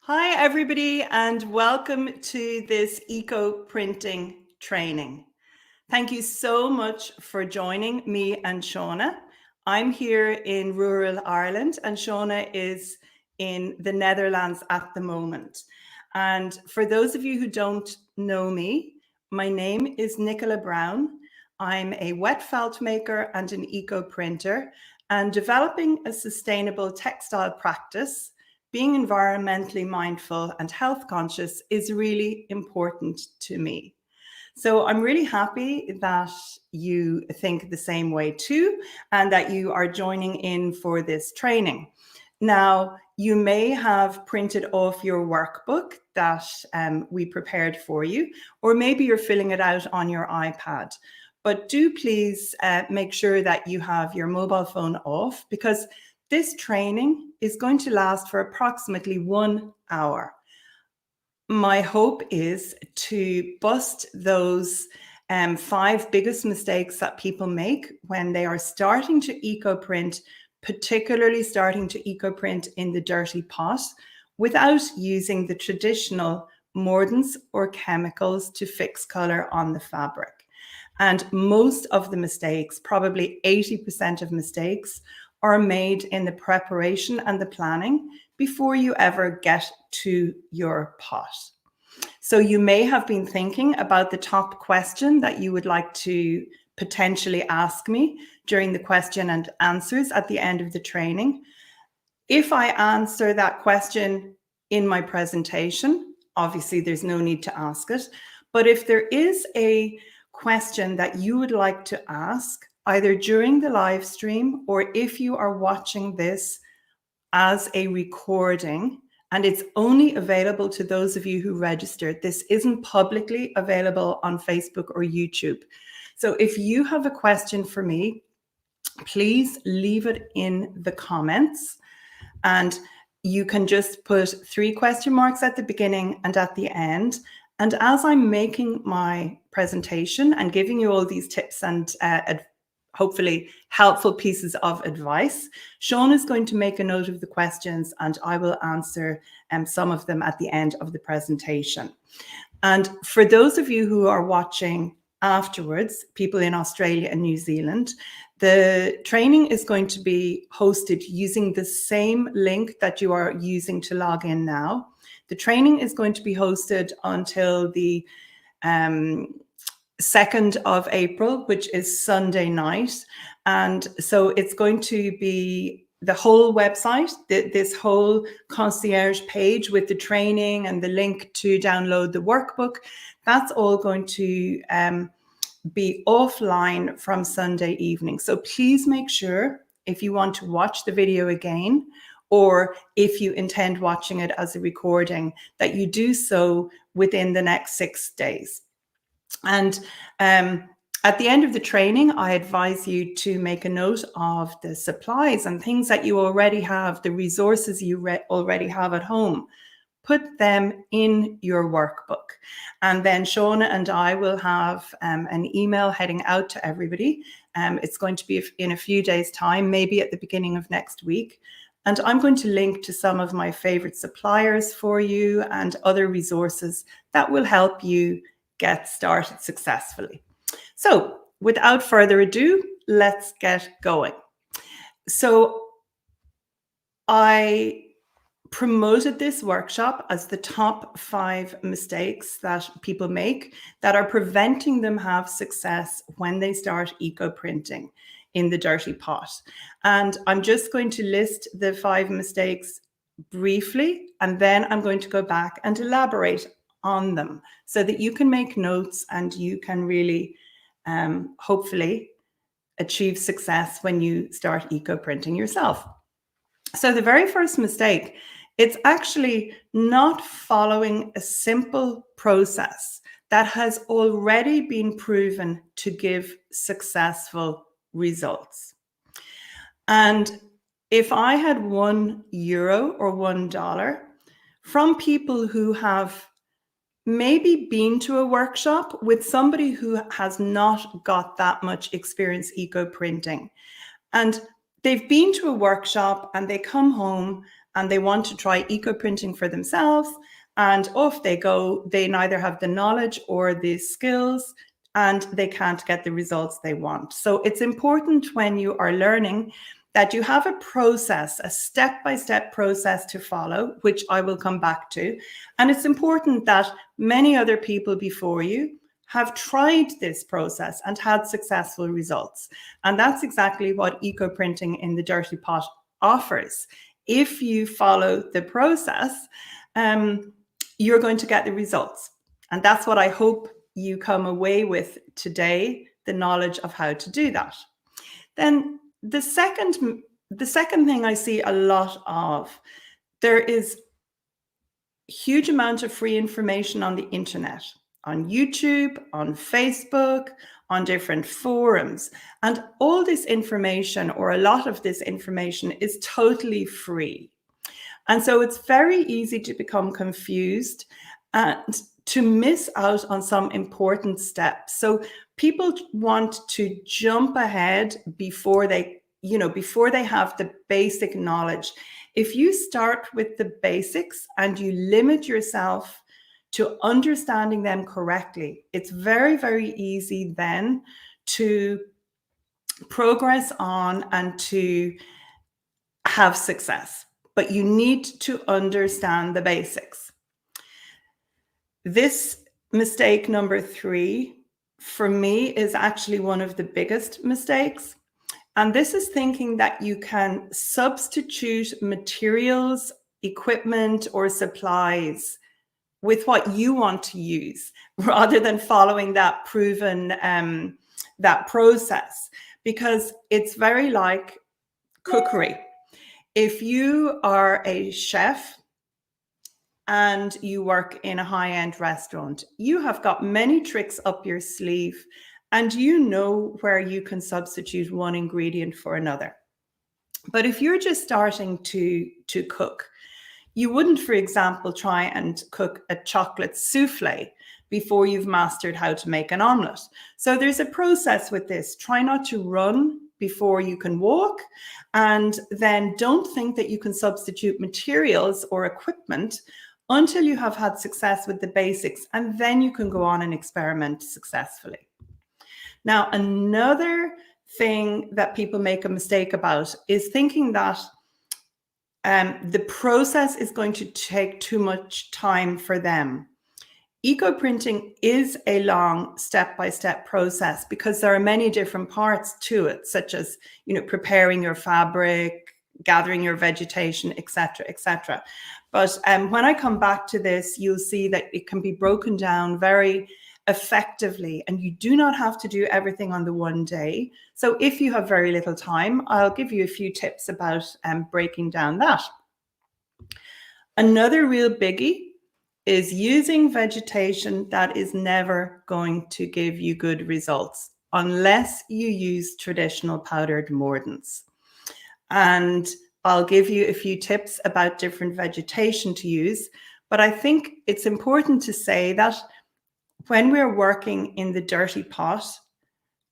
Hi, everybody, and welcome to this eco printing training. Thank you so much for joining me and Shauna. I'm here in rural Ireland, and Shauna is in the Netherlands at the moment. And for those of you who don't know me, my name is Nicola Brown. I'm a wet felt maker and an eco printer, and developing a sustainable textile practice, being environmentally mindful and health conscious is really important to me. So I'm really happy that you think the same way too, and that you are joining in for this training. Now, you may have printed off your workbook that we prepared for you, or maybe you're filling it out on your iPad. But do please make sure that you have your mobile phone off, because this training is going to last for approximately 1 hour. My hope is to bust those 5 biggest mistakes that people make when they are starting to eco-print, particularly starting to eco-print in the dirty pot without using the traditional mordants or chemicals to fix color on the fabric. And most of the mistakes, probably 80% of mistakes, are made in the preparation and the planning before you ever get to your pot. So you may have been thinking about the top question that you would like to potentially ask me during the question and answers at the end of the training. If I answer that question in my presentation, obviously there's no need to ask it. But if there is a question that you would like to ask, either during the live stream or if you are watching this as a recording, and it's only available to those of you who registered. This isn't publicly available on Facebook or YouTube. So if you have a question for me, please leave it in the comments, and you can just put 3 question marks at the beginning and at the end. And as I'm making my presentation and giving you all these tips and hopefully helpful pieces of advice, Sean is going to make a note of the questions and I will answer some of them at the end of the presentation. And for those of you who are watching afterwards, people in Australia and New Zealand, the training is going to be hosted using the same link that you are using to log in now. The training is going to be hosted until the 2nd of April, which is Sunday night. And so it's going to be the whole website, this whole concierge page with the training and the link to download the workbook. That's all going to be offline from Sunday evening. So please make sure, if you want to watch the video again, or if you intend watching it as a recording, that you do so within the next 6 days. And at the end of the training, I advise you to make a note of the supplies and things that you already have, the resources you already have at home. Put them in your workbook. And then Shauna and I will have an email heading out to everybody. It's going to be in a few days' time, maybe at the beginning of next week. And I'm going to link to some of my favorite suppliers for you and other resources that will help you get started successfully. So without further ado, let's get going. So I promoted this workshop as the top 5 mistakes that people make that are preventing them have success when they start eco-printing in the dirty pot. And I'm just going to list the 5 mistakes briefly, and then I'm going to go back and elaborate on them so that you can make notes and you can really hopefully achieve success when you start eco-printing yourself. So the very first mistake, it's actually not following a simple process that has already been proven to give successful results. And if I had €1 or $1 from people who have maybe been to a workshop with somebody who has not got that much experience eco-printing, and they've been to a workshop and they come home and they want to try eco printing for themselves, and off they go. They neither have the knowledge or the skills, and they can't get the results they want. So it's important when you are learning that you have a process, a step-by-step process to follow, which I will come back to. And it's important that many other people before you have tried this process and had successful results. And that's exactly what eco printing in the Dirty Pot offers. If you follow the process, you're going to get the results. And that's what I hope you come away with today, the knowledge of how to do that. Then the second thing I see a lot of, there is a huge amount of free information on the internet, on YouTube, on Facebook, on different forums. And all this information, or a lot of this information, is totally free. And so it's very easy to become confused and to miss out on some important steps. So people want to jump ahead before they have the basic knowledge. If you start with the basics and you limit yourself to understanding them correctly, it's very, very easy then to progress on and to have success. But you need to understand the basics. This mistake number 3, for me, is actually one of the biggest mistakes. And this is thinking that you can substitute materials, equipment, or supplies with what you want to use, rather than following that proven that process, because it's very like cookery. If you are a chef and you work in a high-end restaurant, you have got many tricks up your sleeve, and you know where you can substitute one ingredient for another. But if you're just starting to cook, you wouldn't, for example, try and cook a chocolate souffle before you've mastered how to make an omelette. So there's a process with this. Try not to run before you can walk, and then don't think that you can substitute materials or equipment until you have had success with the basics, and then you can go on and experiment successfully. Now, another thing that people make a mistake about is thinking that the process is going to take too much time for them. Eco printing is a long step-by-step process because there are many different parts to it, such as, preparing your fabric, gathering your vegetation, etc., etc. But when I come back to this, you'll see that it can be broken down very effectively, and you do not have to do everything on the one day. So if you have very little time, I'll give you a few tips about breaking down that. Another real biggie is using vegetation that is never going to give you good results unless you use traditional powdered mordants. And I'll give you a few tips about different vegetation to use, but I think it's important to say that when we're working in the Dirty Pot,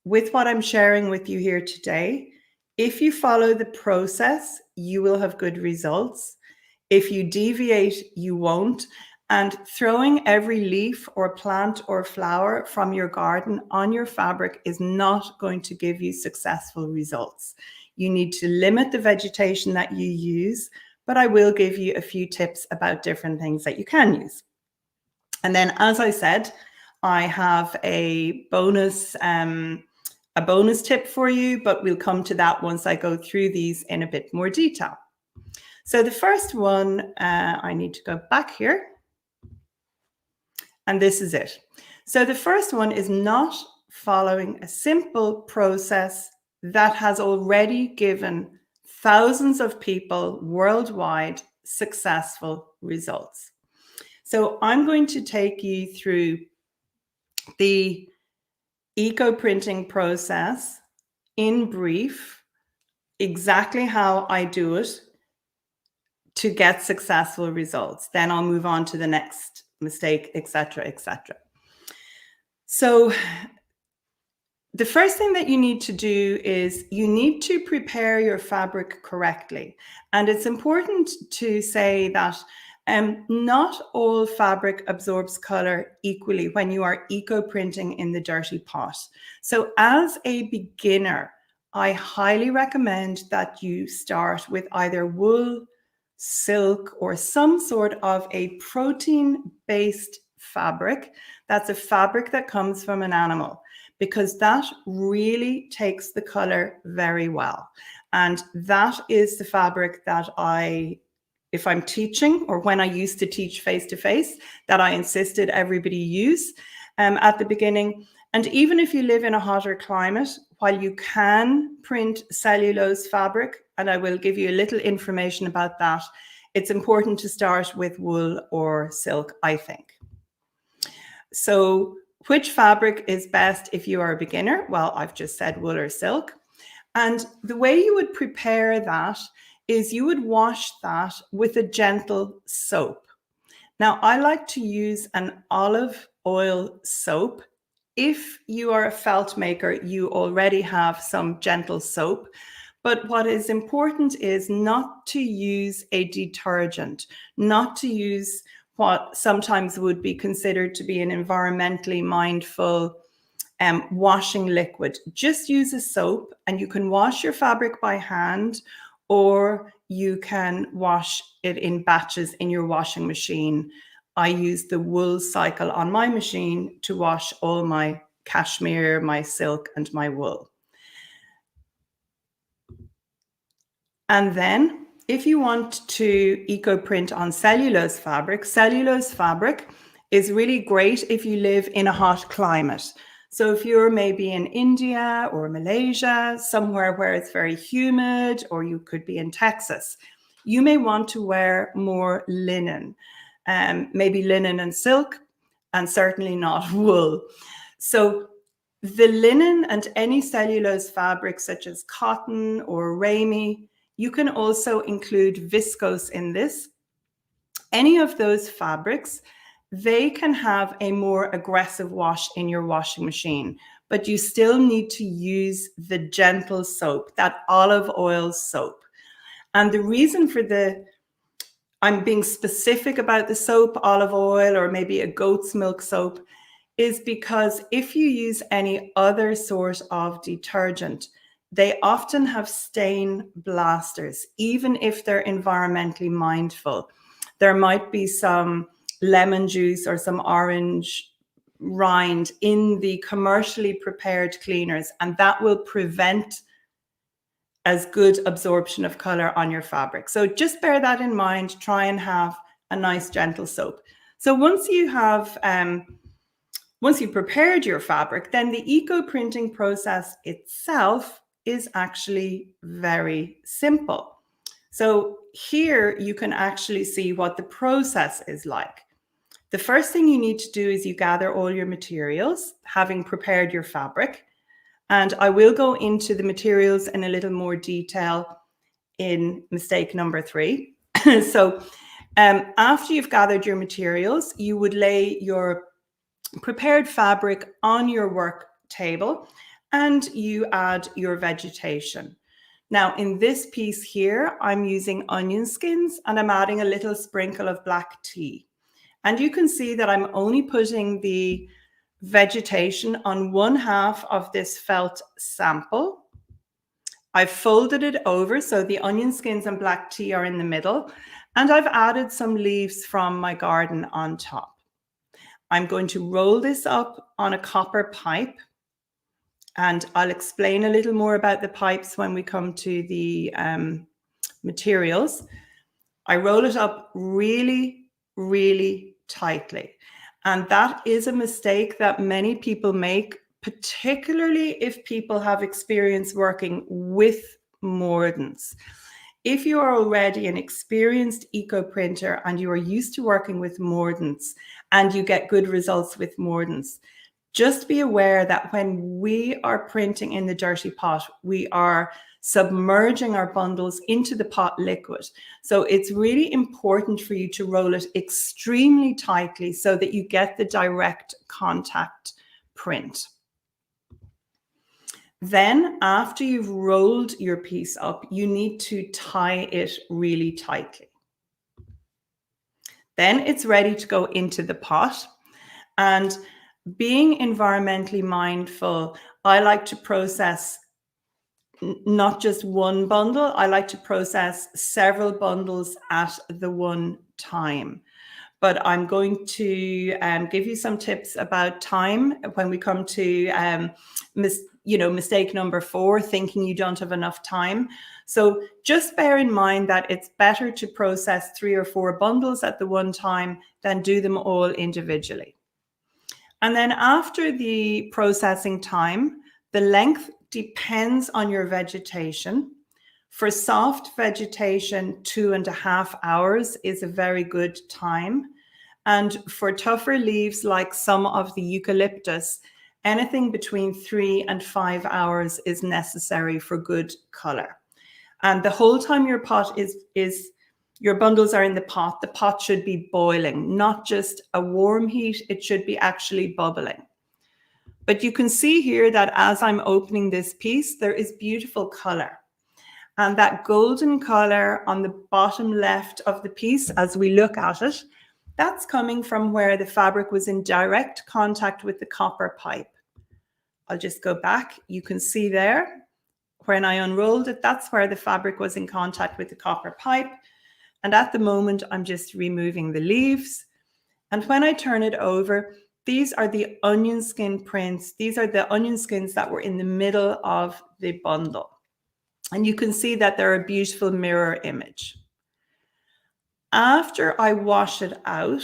with what I'm sharing with you here today, if you follow the process, you will have good results. If you deviate, you won't. And throwing every leaf or plant or flower from your garden on your fabric is not going to give you successful results. You need to limit the vegetation that you use, but I will give you a few tips about different things that you can use. And then, as I said, I have a bonus tip for you, but we'll come to that once I go through these in a bit more detail. So the first one, I need to go back here. And this is it. So the first one is not following a simple process that has already given thousands of people worldwide successful results. So I'm going to take you through the eco printing process in brief, exactly how I do it to get successful results. Then I'll move on to the next mistake, etc., etc. So the first thing that you need to do is you need to prepare your fabric correctly. And it's important to say that not all fabric absorbs color equally when you are eco-printing in the dirty pot. So as a beginner, I highly recommend that you start with either wool, silk, or some sort of a protein-based fabric. That's a fabric that comes from an animal, because that really takes the color very well. And that is the fabric that if I'm teaching, or when I used to teach face-to-face, that I insisted everybody use at the beginning. And even if you live in a hotter climate, while you can print cellulose fabric, and I will give you a little information about that, it's important to start with wool or silk, I think. So which fabric is best if you are a beginner? Well, I've just said wool or silk. And the way you would prepare that is you would wash that with a gentle soap. Now, I like to use an olive oil soap. If you are a felt maker, you already have some gentle soap. But what is important is not to use a detergent, not to use what sometimes would be considered to be an environmentally mindful washing liquid. Just use a soap, and you can wash your fabric by hand, or you can wash it in batches in your washing machine. I use the wool cycle on my machine to wash all my cashmere, my silk, and my wool. And then if you want to eco-print on cellulose fabric is really great if you live in a hot climate. So if you're maybe in India or Malaysia, somewhere where it's very humid, or you could be in Texas, you may want to wear more linen, maybe linen and silk, and certainly not wool. So the linen and any cellulose fabric such as cotton or ramie, you can also include viscose in this. Any of those fabrics, they can have a more aggressive wash in your washing machine, but you still need to use the gentle soap, that olive oil soap. And the reason for I'm being specific about the soap, olive oil, or maybe a goat's milk soap, is because if you use any other sort of detergent, they often have stain blasters, even if they're environmentally mindful. There might be some lemon juice or some orange rind in the commercially prepared cleaners, and that will prevent as good absorption of color on your fabric. So just bear that in mind. Try and have a nice gentle soap. So once you've prepared your fabric, then the eco-printing process itself is actually very simple. So here you can actually see what the process is like. The first thing you need to do is you gather all your materials, having prepared your fabric. And I will go into the materials in a little more detail in mistake number 3. So after you've gathered your materials, you would lay your prepared fabric on your work table, and you add your vegetation. Now in this piece here, I'm using onion skins, and I'm adding a little sprinkle of black tea. And you can see that I'm only putting the vegetation on one half of this felt sample. I've folded it over so the onion skins and black tea are in the middle, and I've added some leaves from my garden on top. I'm going to roll this up on a copper pipe, and I'll explain a little more about the pipes when we come to the materials. I roll it up really, really tightly. And that is a mistake that many people make, particularly if people have experience working with mordants. If you are already an experienced eco-printer and you are used to working with mordants and you get good results with mordants, just be aware that when we are printing in the dirty pot, we are submerging our bundles into the pot liquid. So it's really important for you to roll it extremely tightly so that you get the direct contact print. Then after you've rolled your piece up, you need to tie it really tightly. Then it's ready to go into the pot. And being environmentally mindful, I like to process not just one bundle. I like to process several bundles at the one time. But I'm going to give you some tips about time when we come to mistake number 4, thinking you don't have enough time. So just bear in mind that it's better to process 3 or 4 bundles at the one time than do them all individually. And then after the processing time, the length depends on your vegetation. For soft vegetation, 2.5 hours is a very good time. And for tougher leaves, like some of the eucalyptus, anything between 3 and 5 hours is necessary for good color. And the whole time your pot your bundles are in the pot should be boiling, not just a warm heat, it should be actually bubbling. But you can see here that as I'm opening this piece, there is beautiful color. And that golden color on the bottom left of the piece, as we look at it, that's coming from where the fabric was in direct contact with the copper pipe. I'll just go back. You can see there, when I unrolled it, that's where the fabric was in contact with the copper pipe. And at the moment, I'm just removing the leaves. And when I turn it over, these are the onion skin prints. These are the onion skins that were in the middle of the bundle. And you can see that they're a beautiful mirror image. After I wash it out,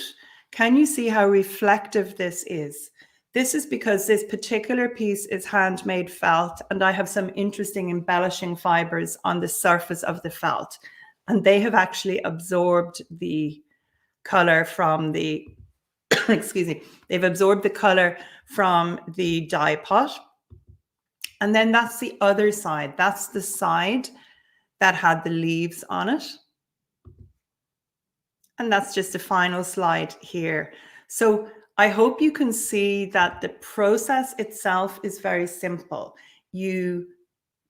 can you see how reflective this is? This is because this particular piece is handmade felt, and I have some interesting embellishing fibers on the surface of the felt. And they have actually absorbed the color from the, excuse me, they've absorbed the color from the dye pot. And then that's the other side. That's the side that had the leaves on it. And that's just a final slide here. So I hope you can see that the process itself is very simple. You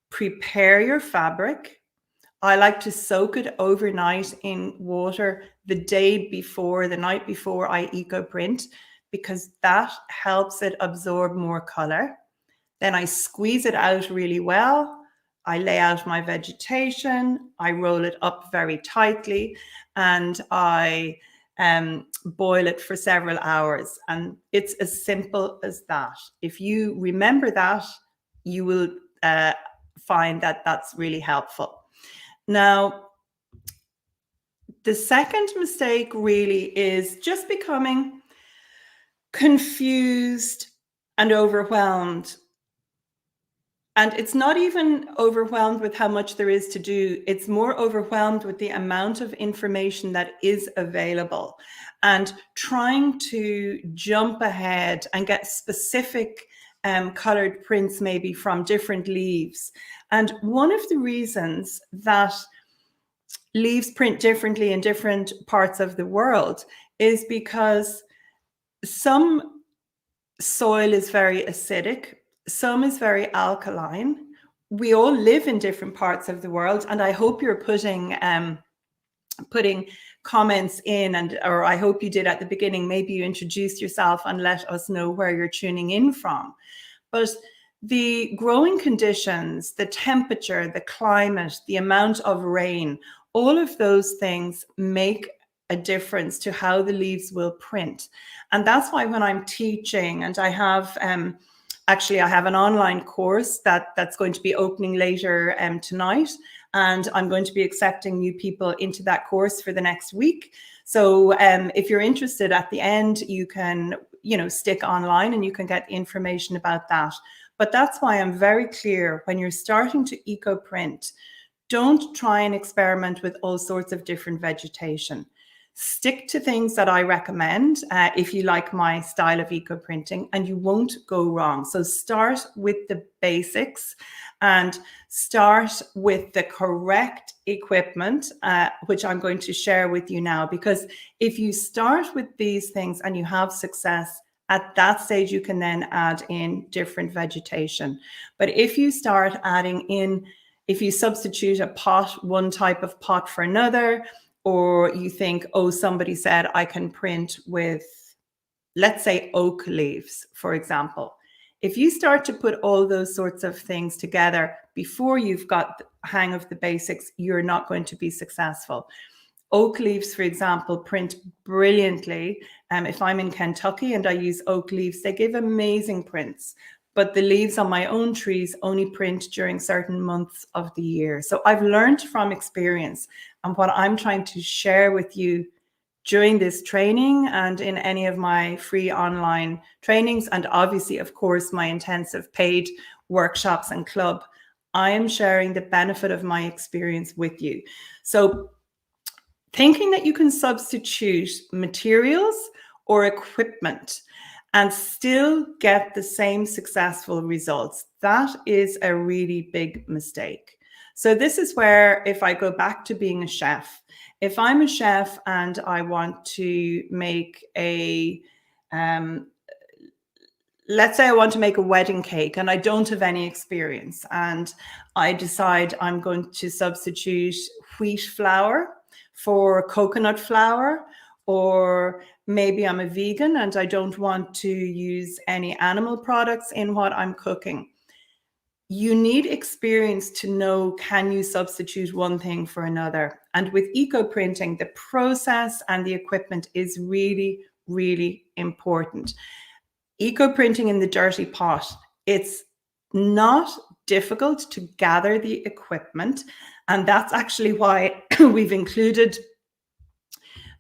prepare your fabric. I like to soak it overnight in water the night before I eco print, because that helps it absorb more color. Then I squeeze it out really well. I lay out my vegetation. I roll it up very tightly, and I boil it for several hours. And it's as simple as that. If you remember that, you will find that that's really helpful. Now, the second mistake really is just becoming confused and overwhelmed. And it's not even overwhelmed with how much there is to do. It's more overwhelmed with the amount of information that is available, and trying to jump ahead and get specific colored prints maybe from different leaves. And one of the reasons that leaves print differently in different parts of the world is because some soil is very acidic, some is very alkaline. We all live in different parts of the world, and I hope you're putting comments in, or I hope you did at the beginning. Maybe you introduce yourself and let us know where you're tuning in from. But the growing conditions, the temperature, the climate, the amount of rain, all of those things make a difference to how the leaves will print. And that's why when I'm teaching, and I have actually I have an online course that's going to be opening later tonight, and I'm going to be accepting new people into that course for the next week. So if you're interested, at the end, you can stick online and you can get information about that. But that's why I'm very clear, when you're starting to eco print, don't try and experiment with all sorts of different vegetation. Stick to things that I recommend if you like my style of eco printing, and you won't go wrong. So start with the basics and start with the correct equipment, which I'm going to share with you now. Because if you start with these things and you have success, At that stage, you can then add in different vegetation. But if you start adding in, if you substitute a pot, one type of pot for another, or you think, oh, somebody said I can print with, let's say, oak leaves, for example. If you start to put all those sorts of things together before you've got the hang of the basics, you're not going to be successful. Oak leaves, for example, print brilliantly. If I'm in Kentucky and I use oak leaves, they give amazing prints. But the leaves on my own trees only print during certain months of the year. So I've learned from experience, and what I'm trying to share with you during this training and in any of my free online trainings, and obviously, of course, my intensive paid workshops and club, I am sharing the benefit of my experience with you. So thinking that you can substitute materials or equipment and still get the same successful results, that is a really big mistake. So this is where, if I go back to being a chef, if I'm a chef and I want to make a, let's say I want to make a wedding cake and I don't have any experience, and I decide I'm going to substitute wheat flour for coconut flour, or maybe I'm a vegan and I don't want to use any animal products in what I'm cooking. You need experience to know, can you substitute one thing for another? And with eco printing, the process and the equipment is really, really important. Eco printing in the dirty pot, it's not difficult to gather the equipment. And that's actually why we've included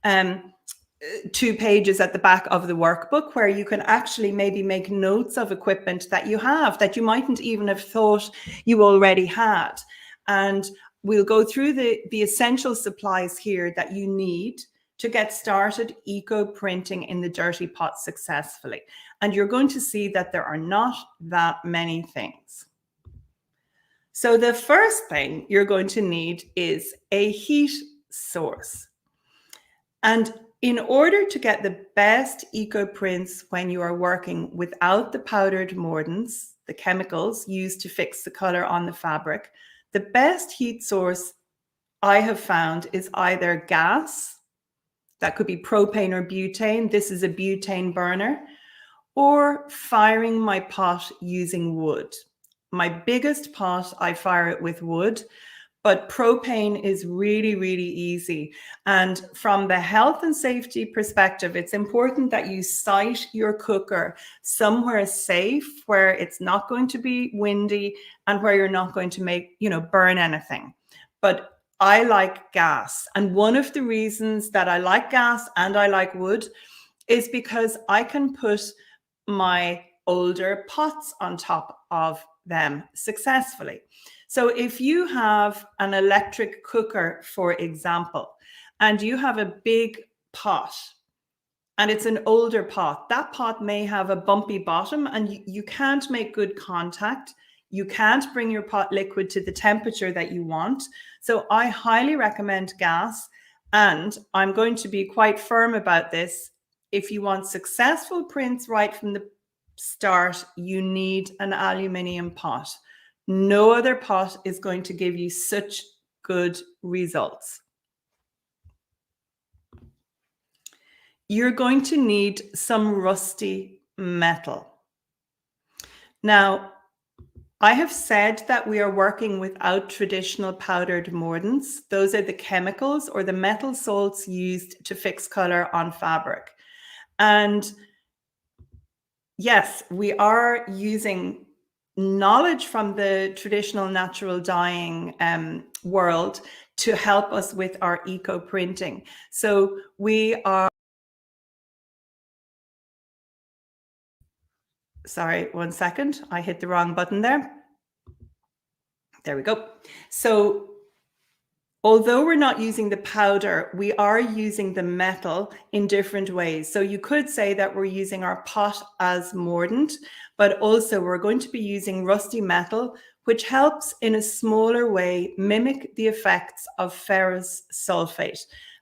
2 pages at the back of the workbook where you can actually maybe make notes of equipment that you have that you mightn't even have thought you already had. And we'll go through the essential supplies here that you need to get started eco printing in the dirty pot successfully. And you're going to see that there are not that many things. So the first thing you're going to need is a heat source. And in order to get the best eco prints when you are working without the powdered mordants, the chemicals used to fix the color on the fabric, the best heat source I have found is either gas, that could be propane or butane. This is a butane burner, or firing my pot using wood. My biggest pot, I fire it with wood. But propane is really, really easy. And from the health and safety perspective, it's important that you site your cooker somewhere safe, where it's not going to be windy and where you're not going to burn anything. But I like gas. And one of the reasons that I like gas and I like wood is because I can put my older pots on top of them successfully. So if you have an electric cooker, for example, and you have a big pot and it's an older pot, that pot may have a bumpy bottom and you can't make good contact. You can't bring your pot liquid to the temperature that you want. So I highly recommend gas. And I'm going to be quite firm about this. If you want successful prints right from the start, you need an aluminium pot. No other pot is going to give you such good results. You're going to need some rusty metal. Now, I have said that we are working without traditional powdered mordants. Those are the chemicals or the metal salts used to fix color on fabric. And yes, we are using knowledge from the traditional natural dyeing world to help us with our eco printing. So we are, sorry, 1 second, I hit the wrong button there. There we go. So although we're not using the powder, we are using the metal in different ways. So you could say that we're using our pot as mordant, but also we're going to be using rusty metal, which helps in a smaller way mimic the effects of ferrous sulfate.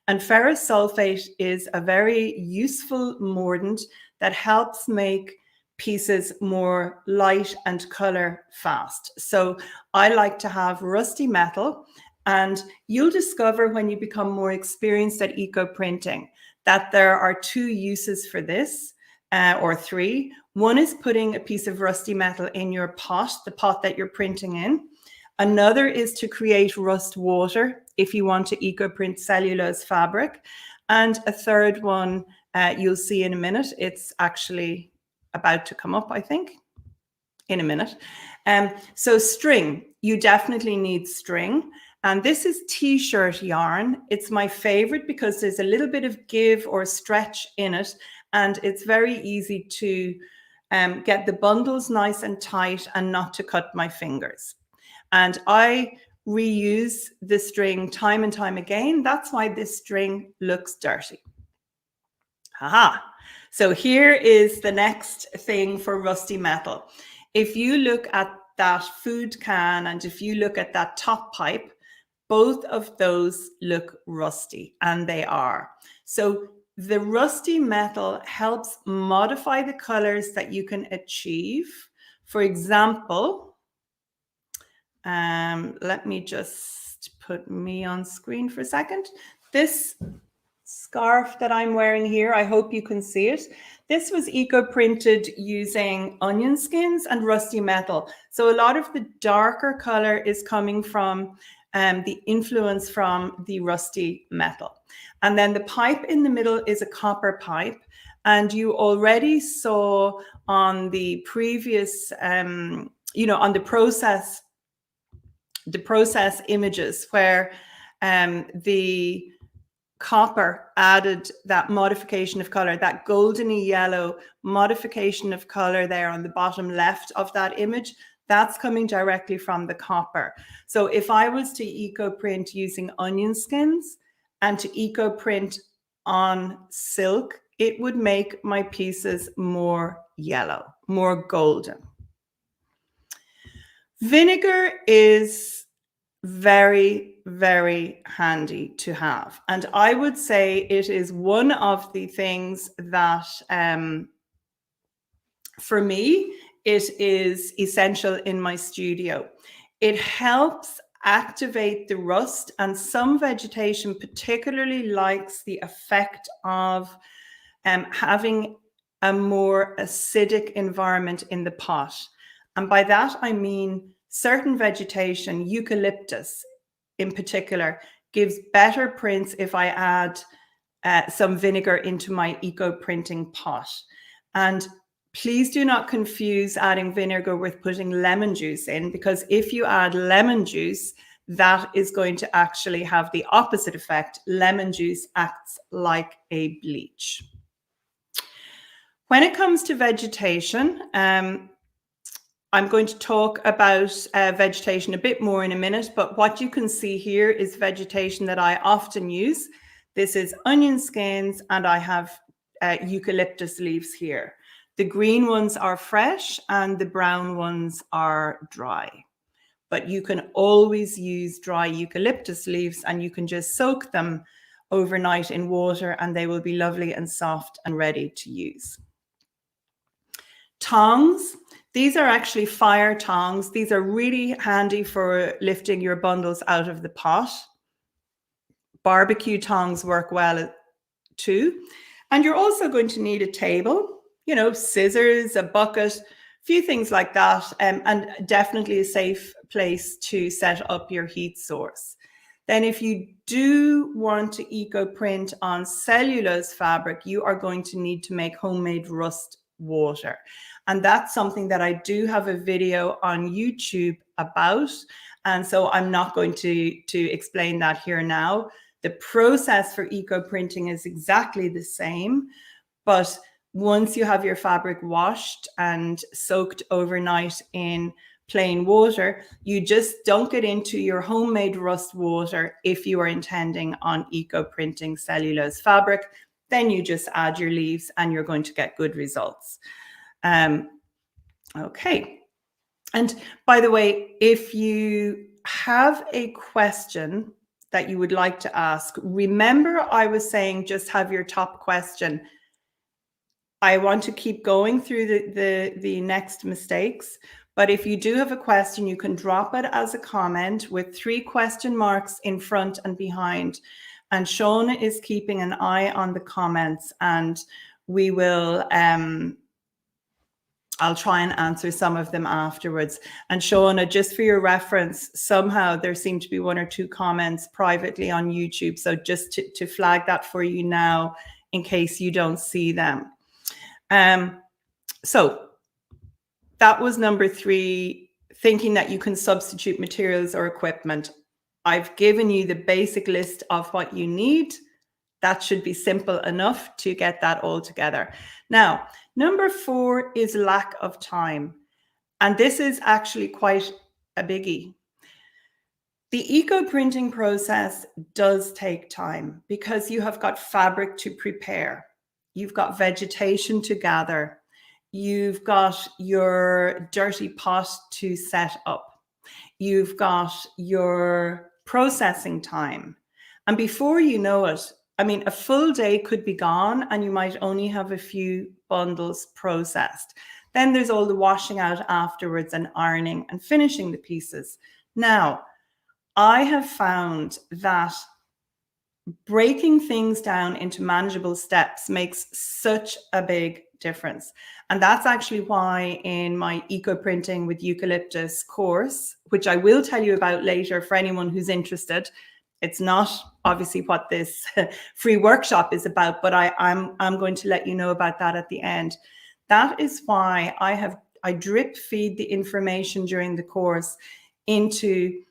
And ferrous sulfate is a very useful mordant that helps make pieces more light and color fast. So I like to have rusty metal, and you'll discover when you become more experienced at eco printing that there are 2 uses for this, or 3. One is putting a piece of rusty metal in your pot, the pot that you're printing in. Another is to create rust water if you want to eco print cellulose fabric. And a third one, you'll see in a minute. It's actually about to come up, I think, in a minute. So string, you definitely need string. And this is t-shirt yarn. It's my favorite because there's a little bit of give or stretch in it, and it's very easy to get the bundles nice and tight and not to cut my fingers. And I reuse the string time and time again. That's why this string looks dirty. Haha. So here is the next thing for rusty metal. If you look at that food can and if you look at that top pipe, both of those look rusty, and they are. So the rusty metal helps modify the colors that you can achieve. For example, let me just put me on screen for a second. This scarf that I'm wearing here, I hope you can see it. This was eco printed using onion skins and rusty metal. So a lot of the darker color is coming from the influence from the rusty metal. And then the pipe in the middle is a copper pipe. And you already saw on the previous, on the process images where the copper added that modification of color, that goldeny yellow modification of color there on the bottom left of that image. That's coming directly from the copper. So if I was to eco print using onion skins and to eco print on silk, it would make my pieces more yellow, more golden. Vinegar is very, very handy to have. And I would say it is one of the things that, for me, it is essential in my studio. It helps activate the rust, and some vegetation particularly likes the effect of having a more acidic environment in the pot. And by that, I mean certain vegetation, eucalyptus in particular, gives better prints if I add some vinegar into my eco printing pot. And please do not confuse adding vinegar with putting lemon juice in, because if you add lemon juice, that is going to actually have the opposite effect. Lemon juice acts like a bleach. When it comes to vegetation, I'm going to talk about vegetation a bit more in a minute, but what you can see here is vegetation that I often use. This is onion skins, and I have eucalyptus leaves here. The green ones are fresh and the brown ones are dry. But you can always use dry eucalyptus leaves, and you can just soak them overnight in water and they will be lovely and soft and ready to use. Tongs. These are actually fire tongs. These are really handy for lifting your bundles out of the pot. Barbecue tongs work well too. And you're also going to need a table, scissors, a bucket, a few things like that, and definitely a safe place to set up your heat source. Then if you do want to eco print on cellulose fabric, you are going to need to make homemade rust water. And that's something that I do have a video on YouTube about. And so I'm not going to explain that here now. The process for eco printing is exactly the same, but once you have your fabric washed and soaked overnight in plain water, you just dunk it into your homemade rust water if you are intending on eco printing cellulose fabric. Then you just add your leaves and you're going to get good results. Okay. And by the way, if you have a question that you would like to ask, remember I was saying just have your top question I want to keep going through the next mistakes. But if you do have a question, you can drop it as a comment with 3 question marks in front and behind. And Sean is keeping an eye on the comments, and we will, I'll try and answer some of them afterwards. And Shauna, just for your reference, somehow there seem to be 1 or 2 comments privately on YouTube. So just to flag that for you now, in case you don't see them. So that was number 3, thinking that you can substitute materials or equipment. I've given you the basic list of what you need. That should be simple enough to get that all together. Now, number 4 is lack of time. And this is actually quite a biggie. The eco-printing process does take time because you have got fabric to prepare. You've got vegetation to gather. You've got your dirty pot to set up. You've got your processing time. And before you know it, I mean, a full day could be gone and you might only have a few bundles processed. Then there's all the washing out afterwards and ironing and finishing the pieces. Now, I have found that breaking things down into manageable steps makes such a big difference. And that's actually why in my Eco Printing with Eucalyptus course, which I will tell you about later for anyone who's interested, it's not obviously what this free workshop is about, but I'm going to let you know about that at the end. That is why I drip feed the information during the course into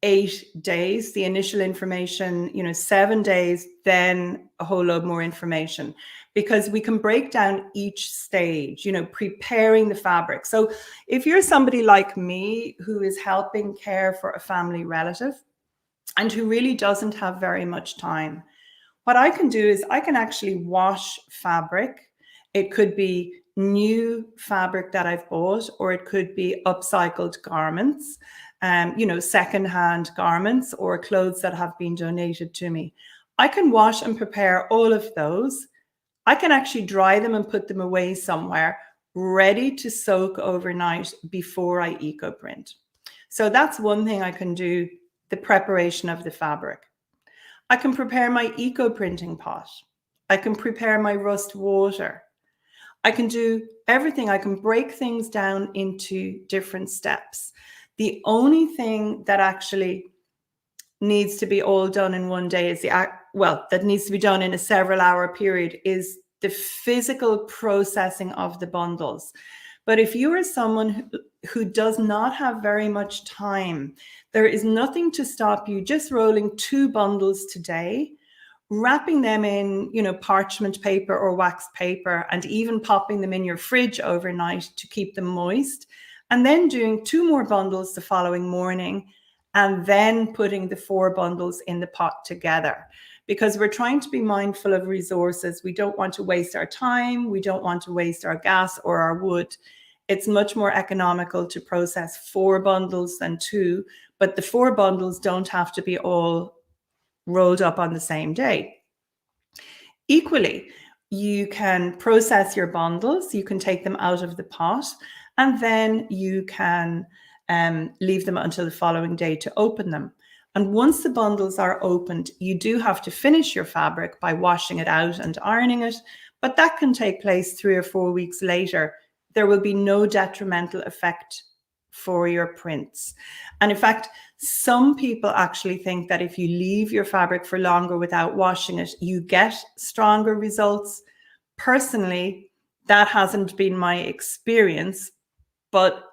8 days, the initial information, 7 days, then a whole load more information, because we can break down each stage, preparing the fabric. So if you're somebody like me who is helping care for a family relative and who really doesn't have very much time, what I can do is I can actually wash fabric. It could be new fabric that I've bought, or it could be upcycled garments, secondhand garments or clothes that have been donated to me. I can wash and prepare all of those. I can actually dry them and put them away somewhere, ready to soak overnight before I eco print. So that's one thing I can do, the preparation of the fabric. I can prepare my eco printing pot. I can prepare my rust water. I can do everything. I can break things down into different steps. The only thing that actually needs to be all done in one day is that needs to be done in a several hour period is the physical processing of the bundles. But if you are someone who does not have very much time, there is nothing to stop you just rolling 2 bundles today, wrapping them in, parchment paper or wax paper, and even popping them in your fridge overnight to keep them moist, and then doing 2 more bundles the following morning, and then putting the 4 bundles in the pot together. Because we're trying to be mindful of resources. We don't want to waste our time. We don't want to waste our gas or our wood. It's much more economical to process 4 bundles than 2, but the 4 bundles don't have to be all rolled up on the same day. Equally, you can process your bundles. You can take them out of the pot, and then you can leave them until the following day to open them. And once the bundles are opened, you do have to finish your fabric by washing it out and ironing it, but that can take place 3 or 4 weeks later. There will be no detrimental effect for your prints. And in fact, some people actually think that if you leave your fabric for longer without washing it, you get stronger results. Personally, that hasn't been my experience, but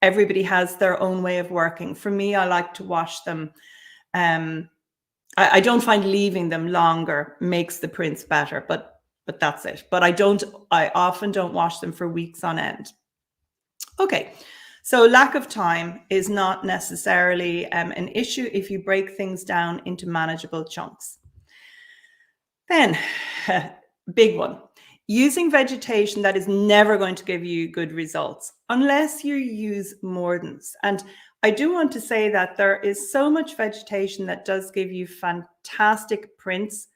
everybody has their own way of working. For me, I like to wash them. I don't find leaving them longer makes the prints better, but that's it. But I often don't wash them for weeks on end. Okay, so lack of time is not necessarily an issue if you break things down into manageable chunks. Then, big one. Using vegetation that is never going to give you good results unless you use mordants. And I do want to say that there is so much vegetation that does give you fantastic prints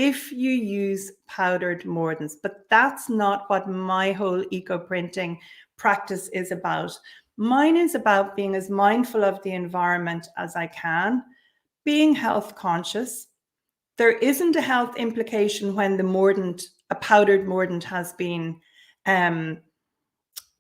if you use powdered mordants. But that's not what my whole eco printing practice is about. Mine is about being as mindful of the environment as I can, being health conscious. There isn't a health implication when the mordant, a powdered mordant, has been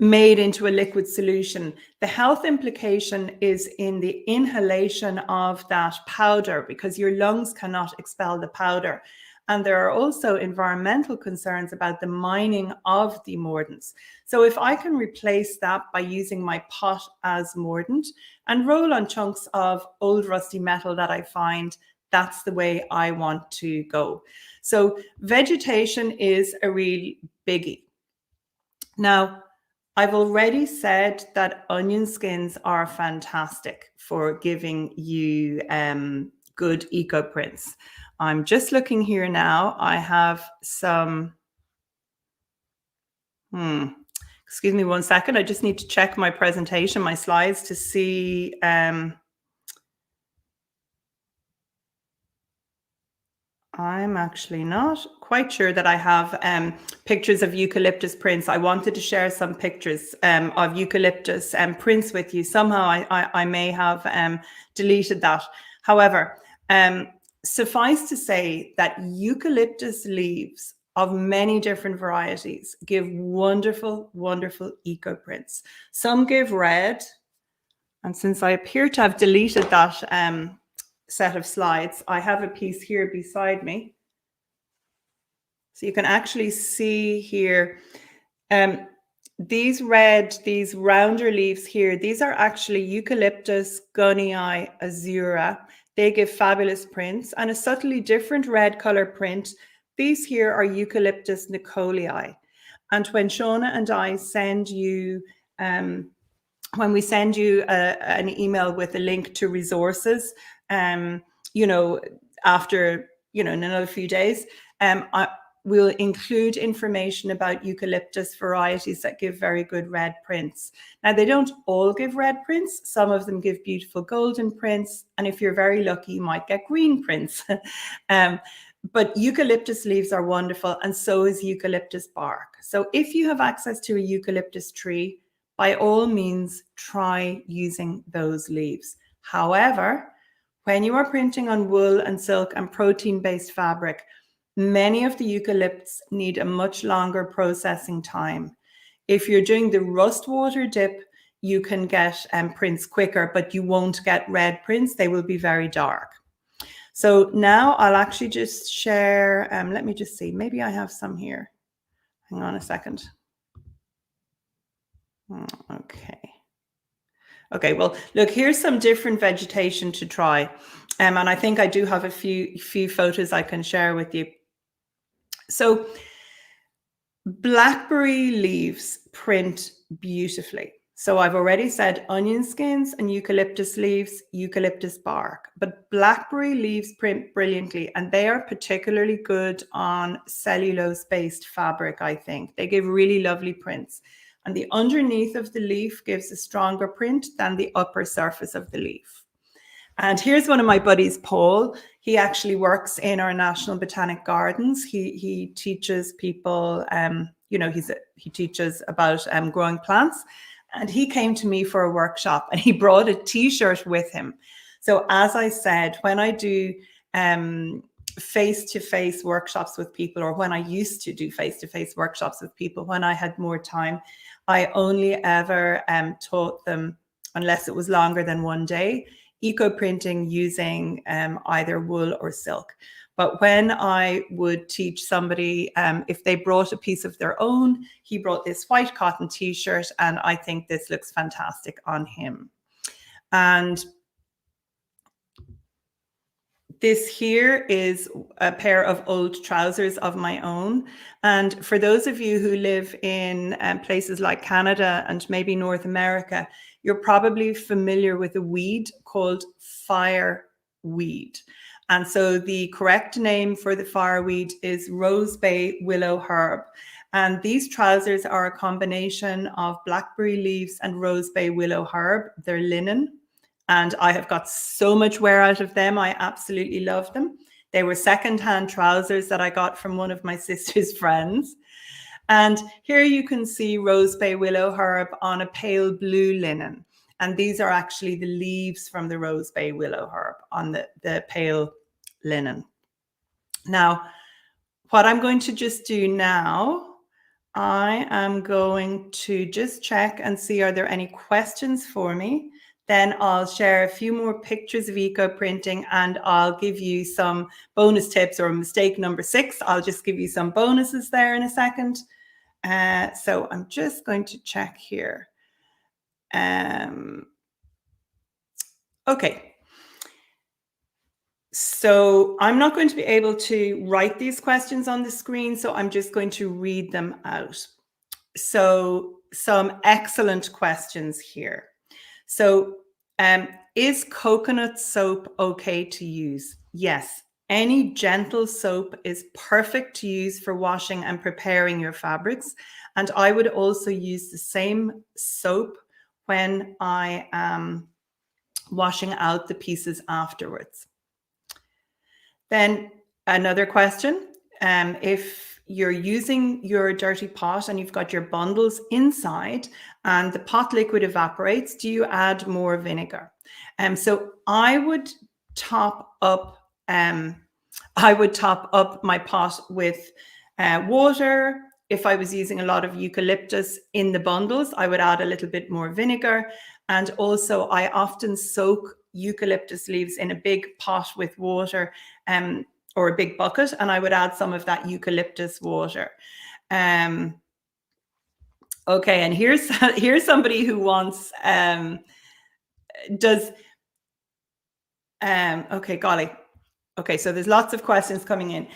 made into a liquid solution. The health implication is in the inhalation of that powder, because your lungs cannot expel the powder. And there are also environmental concerns about the mining of the mordants. So if I can replace that by using my pot as mordant and roll on chunks of old rusty metal that I find, that's the way I want to go. So vegetation is a real biggie. Now, I've already said that onion skins are fantastic for giving you good eco prints. I'm just looking here now. I have some, excuse me 1 second. I just need to check my presentation, my slides, to see. I'm actually not quite sure that I have pictures of eucalyptus prints. I wanted to share some pictures of eucalyptus prints with you. Somehow I may have deleted that. However, suffice to say that eucalyptus leaves of many different varieties give wonderful, wonderful eco prints. Some give red. And since I appear to have deleted that set of slides, I have a piece here beside me. So you can actually see here, these rounder leaves here, these are actually Eucalyptus gunnii azura. They give fabulous prints, and a subtly different red color print. These here are Eucalyptus nicolii. And when Shauna and I send you, when we send you an email with a link to resources, you know, after, you know, in another few days, we'll include information about eucalyptus varieties that give very good red prints. Now, they don't all give red prints. Some of them give beautiful golden prints. And if you're very lucky, you might get green prints. But eucalyptus leaves are wonderful, and so is eucalyptus bark. So if you have access to a eucalyptus tree, by all means, try using those leaves. However, when you are printing on wool and silk and protein-based fabric, many of the eucalypts need a much longer processing time. If you're doing the rust water dip, you can get prints quicker, but you won't get red prints. They will be very dark. So now I'll actually just share, let me just see, maybe I have some here. Hang on a second. Okay, well, look, here's some different vegetation to try. And I think I do have a few photos I can share with you. So blackberry leaves print beautifully. So I've already said onion skins and eucalyptus leaves, eucalyptus bark, but blackberry leaves print brilliantly, and they are particularly good on cellulose-based fabric, I think. They give really lovely prints. And the underneath of the leaf gives a stronger print than the upper surface of the leaf. And here's one of my buddies, Paul. He actually works in our National Botanic Gardens. He teaches people, you know, he teaches about growing plants. And he came to me for a workshop, and he brought a T-shirt with him. So as I said, when I do face-to-face workshops with people, or when I used to do face-to-face workshops with people, when I had more time, I only ever taught them, unless it was longer than one day, eco printing using either wool or silk. But when I would teach somebody, if they brought a piece of their own, he brought this white cotton T-shirt, and I think this looks fantastic on him. And this here is a pair of old trousers of my own. And for those of you who live in places like Canada and maybe North America, you're probably familiar with a weed called fireweed. And so the correct name for the fireweed is rosebay willow herb. And these trousers are a combination of blackberry leaves and rosebay willow herb. They're linen. And I have got so much wear out of them. I absolutely love them. They were secondhand trousers that I got from one of my sister's friends. And here you can see Rose Bay Willow Herb on a pale blue linen. And these are actually the leaves from the Rose Bay Willow Herb on the pale linen. Now, what I'm going to just do now, I am going to just check and see, are there any questions for me? Then I'll share a few more pictures of eco printing, and I'll give you some bonus tips, or mistake number 6. I'll just give you some bonuses there in a second. So I'm just going to check here. Okay. So I'm not going to be able to write these questions on the screen, so I'm just going to read them out. So some excellent questions here. So is coconut soap okay to use? Yes. Any gentle soap is perfect to use for washing and preparing your fabrics. And I would also use the same soap when I am washing out the pieces afterwards. Then another question, if you're using your dirty pot and you've got your bundles inside and the pot liquid evaporates, do you add more vinegar? So I would top up my pot with water. If I was using a lot of eucalyptus in the bundles, I would add a little bit more vinegar. And also I often soak eucalyptus leaves in a big pot with water, or a big bucket, and I would add some of that eucalyptus water. Okay, and here's somebody who wants okay, golly. Okay, so there's lots of questions coming in.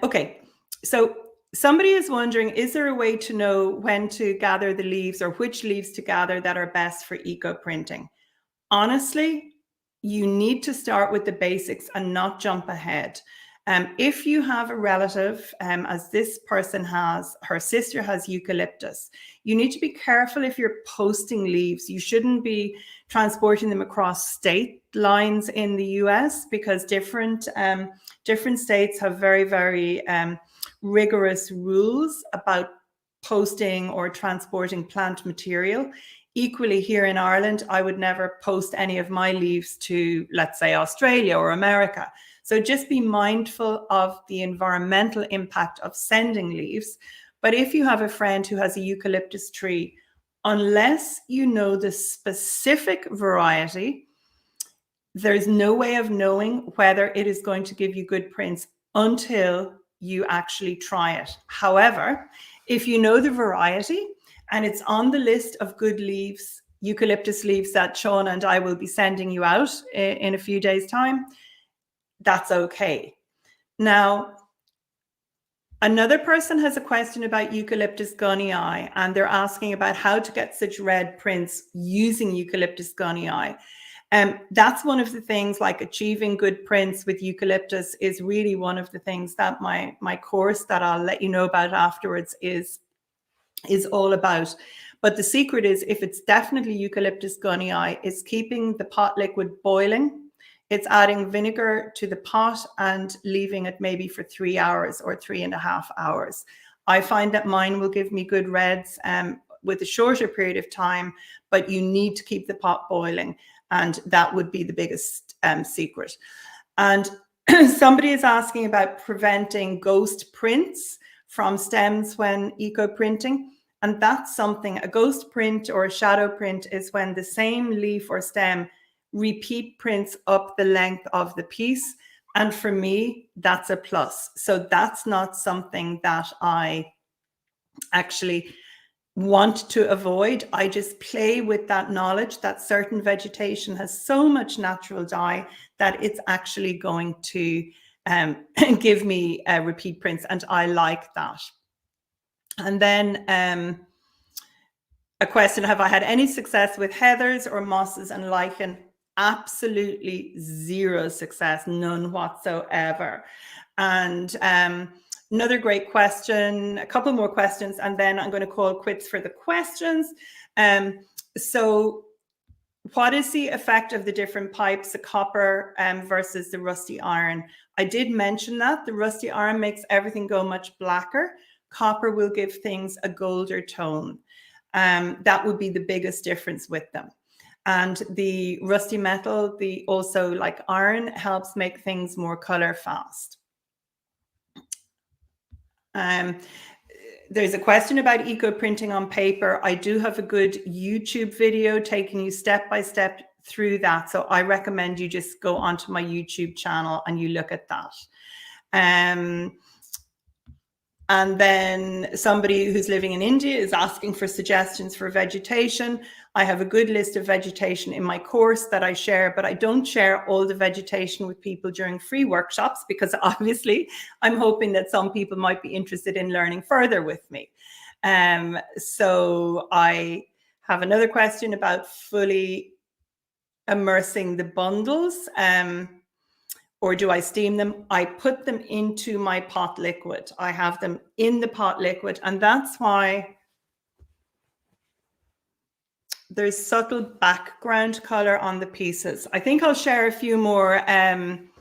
Okay, so somebody is wondering, is there a way to know when to gather the leaves, or which leaves to gather that are best for eco printing? Honestly, you need to start with the basics and not jump ahead. If you have a relative, as this person has, her sister has eucalyptus, you need to be careful if you're posting leaves. You shouldn't be transporting them across state lines in the US, because different states have very, very rigorous rules about posting or transporting plant material. Equally, here in Ireland, I would never post any of my leaves to, let's say, Australia or America. So just be mindful of the environmental impact of sending leaves. But if you have a friend who has a eucalyptus tree, unless you know the specific variety, there's no way of knowing whether it is going to give you good prints until you actually try it. However, if you know the variety, and it's on the list of good leaves, eucalyptus leaves, that Shauna and I will be sending you out in a few days' time, that's okay. Now, another person has a question about Eucalyptus gunnii, and they're asking about how to get such red prints using Eucalyptus gunnii. That's one of the things, like achieving good prints with eucalyptus is really one of the things that my course that I'll let you know about afterwards is all about. But the secret is, if it's definitely Eucalyptus gunnii, it's keeping the pot liquid boiling. It's adding vinegar to the pot and leaving it maybe for 3 hours or 3.5 hours. I find that mine will give me good reds with a shorter period of time, but you need to keep the pot boiling. And that would be the biggest secret. And somebody is asking about preventing ghost prints from stems when eco printing. And that's something, a ghost print or a shadow print is when the same leaf or stem repeat prints up the length of the piece. And for me, that's a plus. So that's not something that I actually want to avoid. I just play with that knowledge that certain vegetation has so much natural dye that it's actually going to give me repeat prints, and I like that. And then a question, have I had any success with heathers or mosses and lichen? Absolutely zero success, none whatsoever. And another great question, a couple more questions, and then I'm going to call quits for the questions. So what is the effect of the different pipes, the copper versus the rusty iron? I did mention that the rusty iron makes everything go much blacker. Copper will give things a golder tone. That would be the biggest difference with them. And the rusty metal, also like iron, helps make things more color fast. There's a question about eco printing on paper. I do have a good YouTube video taking you step by step through that. So I recommend you just go onto my YouTube channel and you look at that. And then somebody who's living in India is asking for suggestions for vegetation. I have a good list of vegetation in my course that I share, but I don't share all the vegetation with people during free workshops because obviously I'm hoping that some people might be interested in learning further with me. So I have another question about fully immersing the bundles. Or do I steam them? I put them into my pot liquid. I have them in the pot liquid, and that's why there's subtle background color on the pieces. I think I'll share a few more. I'm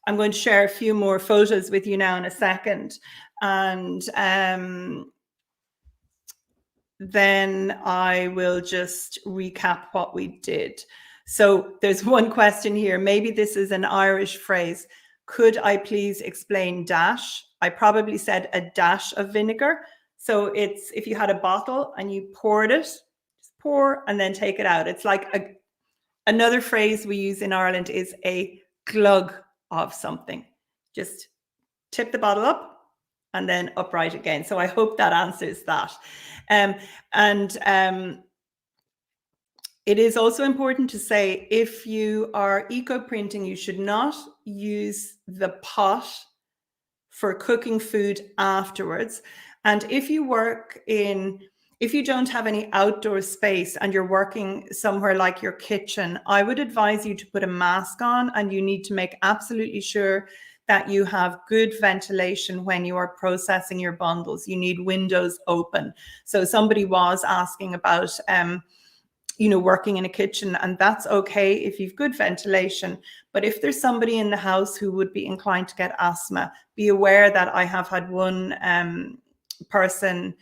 going to share a few more photos with you now in a second. And then I will just recap what we did. So there's one question here. Maybe this is an Irish phrase. Could I please explain dash? I probably said a dash of vinegar. So it's if you had a bottle and you poured it, just pour and then take it out. It's like another phrase we use in Ireland is a glug of something. Just tip the bottle up and then upright again. So I hope that answers that. It is also important to say, if you are eco-printing, you should not use the pot for cooking food afterwards. And if you don't have any outdoor space and you're working somewhere like your kitchen, I would advise you to put a mask on, and you need to make absolutely sure that you have good ventilation when you are processing your bundles. You need windows open. So somebody was asking about working in a kitchen, and that's okay if you've good ventilation. But if there's somebody in the house who would be inclined to get asthma, be aware that I have had one person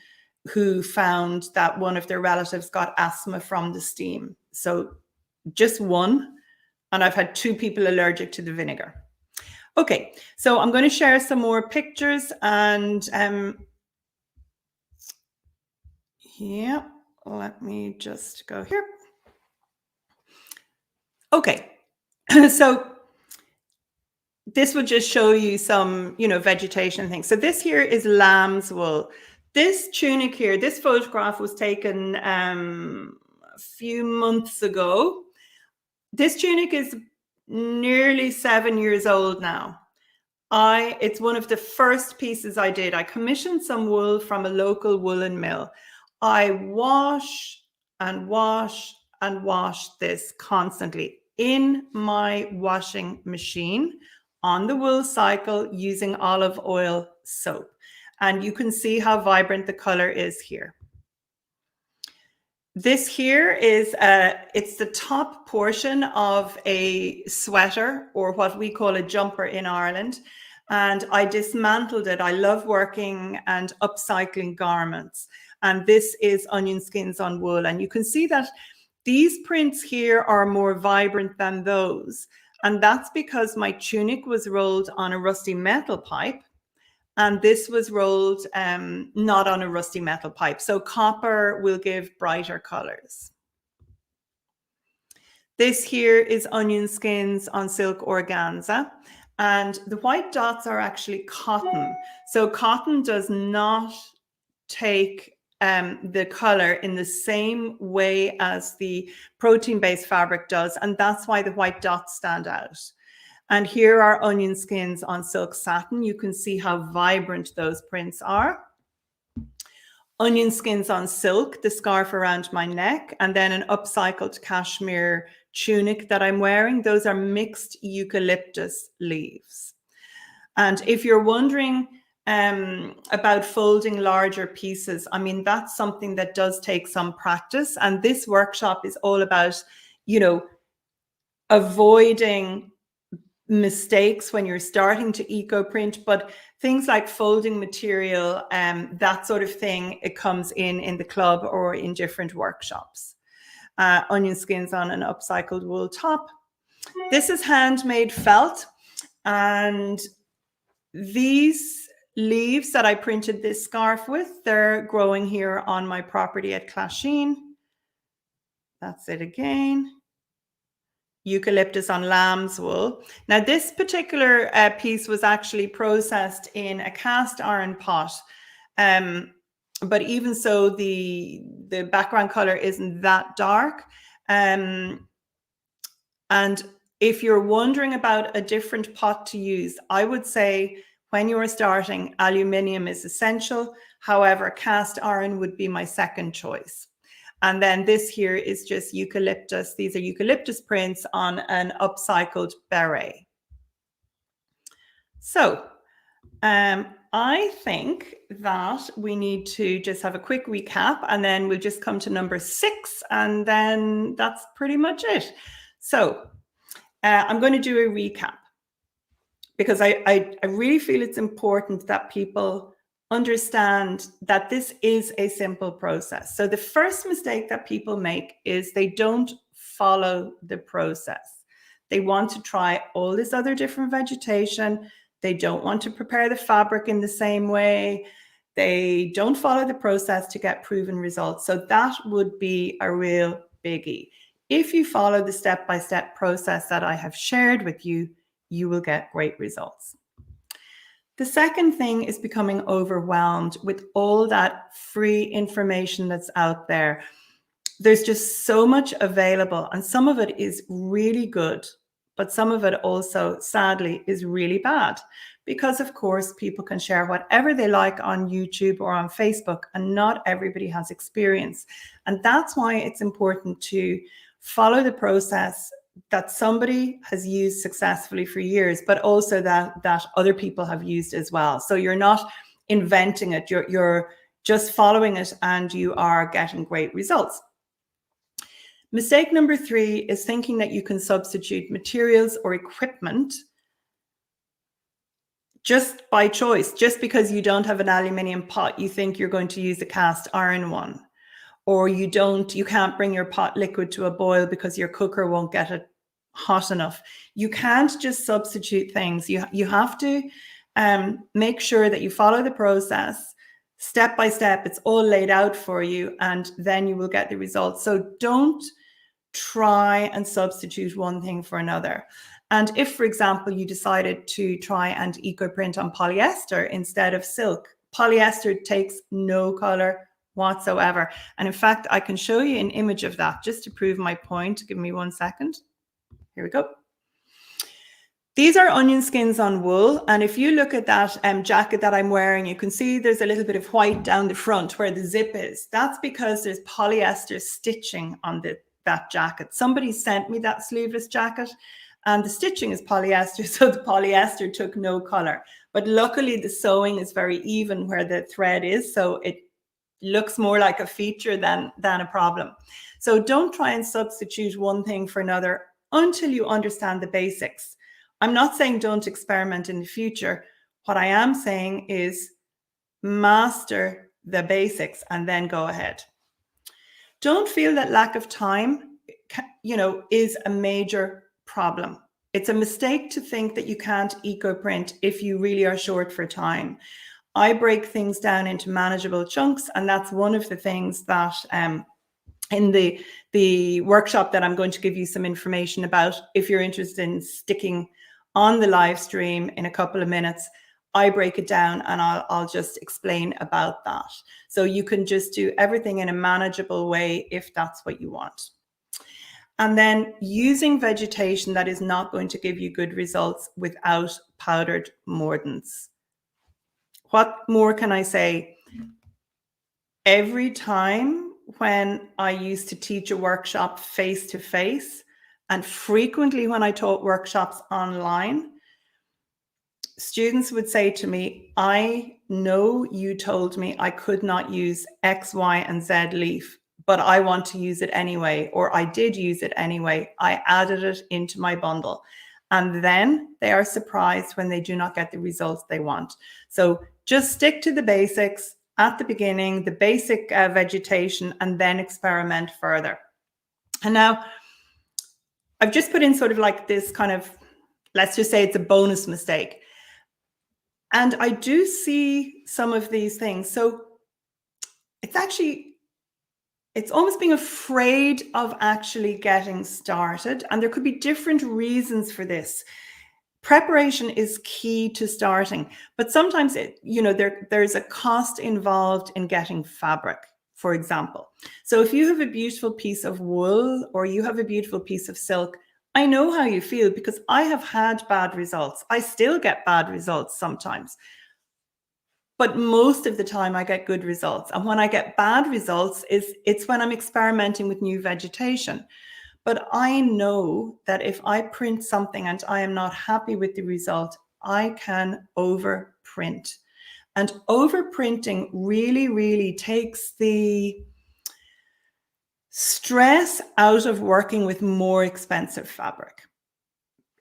who found that one of their relatives got asthma from the steam. So just one, and I've had 2 people allergic to the vinegar. Okay, so I'm going to share some more pictures, and yeah. Let me just go here. Okay, so this would just show you some, vegetation things. So this here is lamb's wool. This tunic here, this photograph was taken a few months ago. This tunic is nearly 7 years old now. It's one of the first pieces I did. I commissioned some wool from a local woolen mill. I wash and wash and wash this constantly in my washing machine on the wool cycle using olive oil soap. And you can see how vibrant the color is here. This here is it's the top portion of a sweater, or what we call a jumper in Ireland. And I dismantled it. I love working and upcycling garments. And this is onion skins on wool. And you can see that these prints here are more vibrant than those. And that's because my tunic was rolled on a rusty metal pipe, and this was rolled not on a rusty metal pipe. So copper will give brighter colors. This here is onion skins on silk organza. And the white dots are actually cotton. So cotton does not take the color in the same way as the protein-based fabric does. And that's why the white dots stand out. And here are onion skins on silk satin. You can see how vibrant those prints are. Onion skins on silk, the scarf around my neck, and then an upcycled cashmere tunic that I'm wearing. Those are mixed eucalyptus leaves. And if you're wondering about folding larger pieces, I mean, that's something that does take some practice. And this workshop is all about, avoiding mistakes when you're starting to eco print, but things like folding material, that sort of thing, it comes in the club or in different workshops. Onion skins on an upcycled wool top. This is handmade felt, and these leaves that I printed this scarf with, they're growing here on my property at Clasheen. That's it again. Eucalyptus on lamb's wool. Now this particular piece was actually processed in a cast iron pot, but even so the background color isn't that dark, and if you're wondering about a different pot to use, I would say when you're starting, aluminium is essential. However, cast iron would be my second choice. And then this here is just eucalyptus. These are eucalyptus prints on an upcycled beret. So I think that we need to just have a quick recap, and then we'll just come to number 6, and then that's pretty much it. So I'm going to do a recap because I really feel it's important that people understand that this is a simple process. So the first mistake that people make is they don't follow the process. They want to try all this other different vegetation. They don't want to prepare the fabric in the same way. They don't follow the process to get proven results. So that would be a real biggie. If you follow the step-by-step process that I have shared with you, you will get great results. The second thing is becoming overwhelmed with all that free information that's out there. There's just so much available, and some of it is really good, but some of it also, sadly, is really bad. Because, of course, people can share whatever they like on YouTube or on Facebook, and not everybody has experience. And that's why it's important to follow the process that somebody has used successfully for years, but also that other people have used as well. So you're not inventing it, you're just following it, and you are getting great results. Mistake number 3 is thinking that you can substitute materials or equipment just by choice. Just because you don't have an aluminium pot, you think you're going to use a cast iron one. Or you can't bring your pot liquid to a boil because your cooker won't get it hot enough. You can't just substitute things. You have to make sure that you follow the process step by step. It's all laid out for you, and then you will get the results. So don't try and substitute one thing for another. And if, for example, you decided to try and eco print on polyester instead of silk, polyester takes no color whatsoever. And in fact, I can show you an image of that just to prove my point. Give me 1 second. Here we go. These are onion skins on wool. And if you look at that jacket that I'm wearing, you can see there's a little bit of white down the front where the zip is. That's because there's polyester stitching on that jacket. Somebody sent me that sleeveless jacket, and the stitching is polyester, so the polyester took no color. But luckily the sewing is very even where the thread is, so it looks more like a feature than a problem. So don't try and substitute one thing for another until you understand the basics. I'm not saying don't experiment in the future. What I am saying is master the basics and then go ahead. Don't feel that lack of time, is a major problem. It's a mistake to think that you can't eco print if you really are short for time. I break things down into manageable chunks, and that's one of the things that in the workshop that I'm going to give you some information about, if you're interested in sticking on the live stream in a couple of minutes, I break it down and I'll just explain about that. So you can just do everything in a manageable way if that's what you want. And then using vegetation that is not going to give you good results without powdered mordants. What more can I say? Every time when I used to teach a workshop face-to-face, and frequently when I taught workshops online, students would say to me, I know you told me I could not use X, Y, and Z leaf, but I want to use it anyway, or I did use it anyway. I added it into my bundle. and then they are surprised when they do not get the results they want. So just stick to the basics at the beginning, the basic vegetation, and then experiment further. And now I've just put in sort of like this kind of, let's just say it's a bonus mistake. And I do see some of these things. So it's almost being afraid of actually getting started. And there could be different reasons for this. Preparation is key to starting, but sometimes there's a cost involved in getting fabric, for example. So if you have a beautiful piece of wool or you have a beautiful piece of silk, I know how you feel because I have had bad results. I still get bad results sometimes. But most of the time I get good results. And when I get bad results, it's when I'm experimenting with new vegetation. But I know that if I print something and I am not happy with the result, I can overprint. And overprinting really, really takes the stress out of working with more expensive fabric.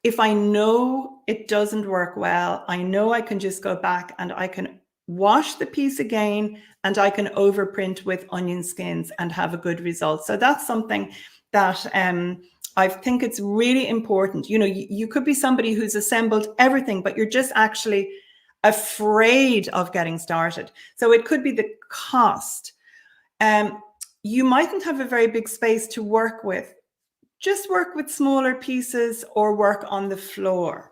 If I know it doesn't work well, I know I can just go back and I can wash the piece again and I can overprint with onion skins and have a good result. So that's something that I think it's really important. You could be somebody who's assembled everything, but you're just actually afraid of getting started. So it could be the cost. You mightn't have a very big space to work with. Just work with smaller pieces or work on the floor.